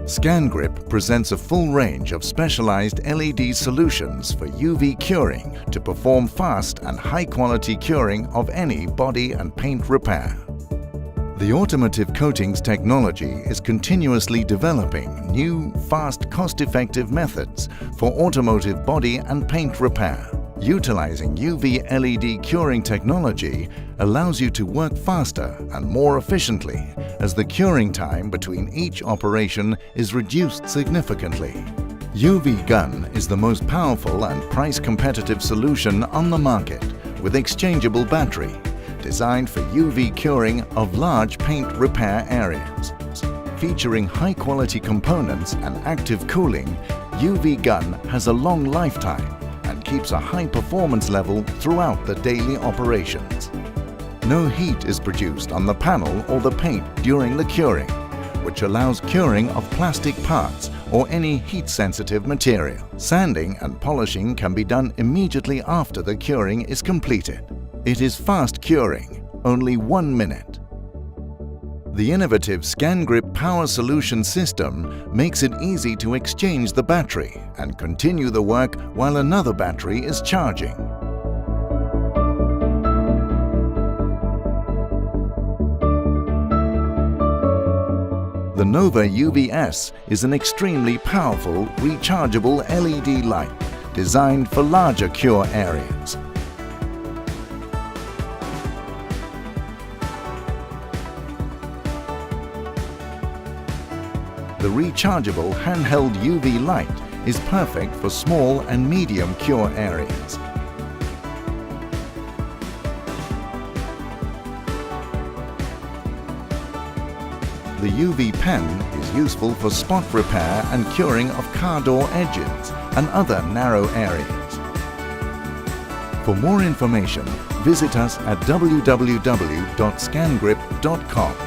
Scangrip presents a full range of specialized LED solutions for UV curing to perform fast and high-quality curing of any body and paint repair. The automotive coatings technology is continuously developing new, fast, cost-effective methods for automotive body and paint repair. Utilizing UV LED curing technology allows you to work faster and more efficiently, as the curing time between each operation is reduced significantly. UV Gun is the most powerful and price-competitive solution on the market with exchangeable battery, designed for UV curing of large paint repair areas. Featuring high-quality components and active cooling, UV Gun has a long lifetime and keeps a high performance level throughout the daily operations. No heat is produced on the panel or the paint during the curing, which allows curing of plastic parts or any heat-sensitive material. Sanding and polishing can be done immediately after the curing is completed. It is fast curing, only 1 minute. The innovative Scangrip power solution system makes it easy to exchange the battery and continue the work while another battery is charging. The Nova UVS is an extremely powerful rechargeable LED light designed for larger cure areas. The rechargeable handheld UV light is perfect for small and medium cure areas. The UV pen is useful for spot repair and curing of car door edges and other narrow areas. For more information, visit us at www.scangrip.com.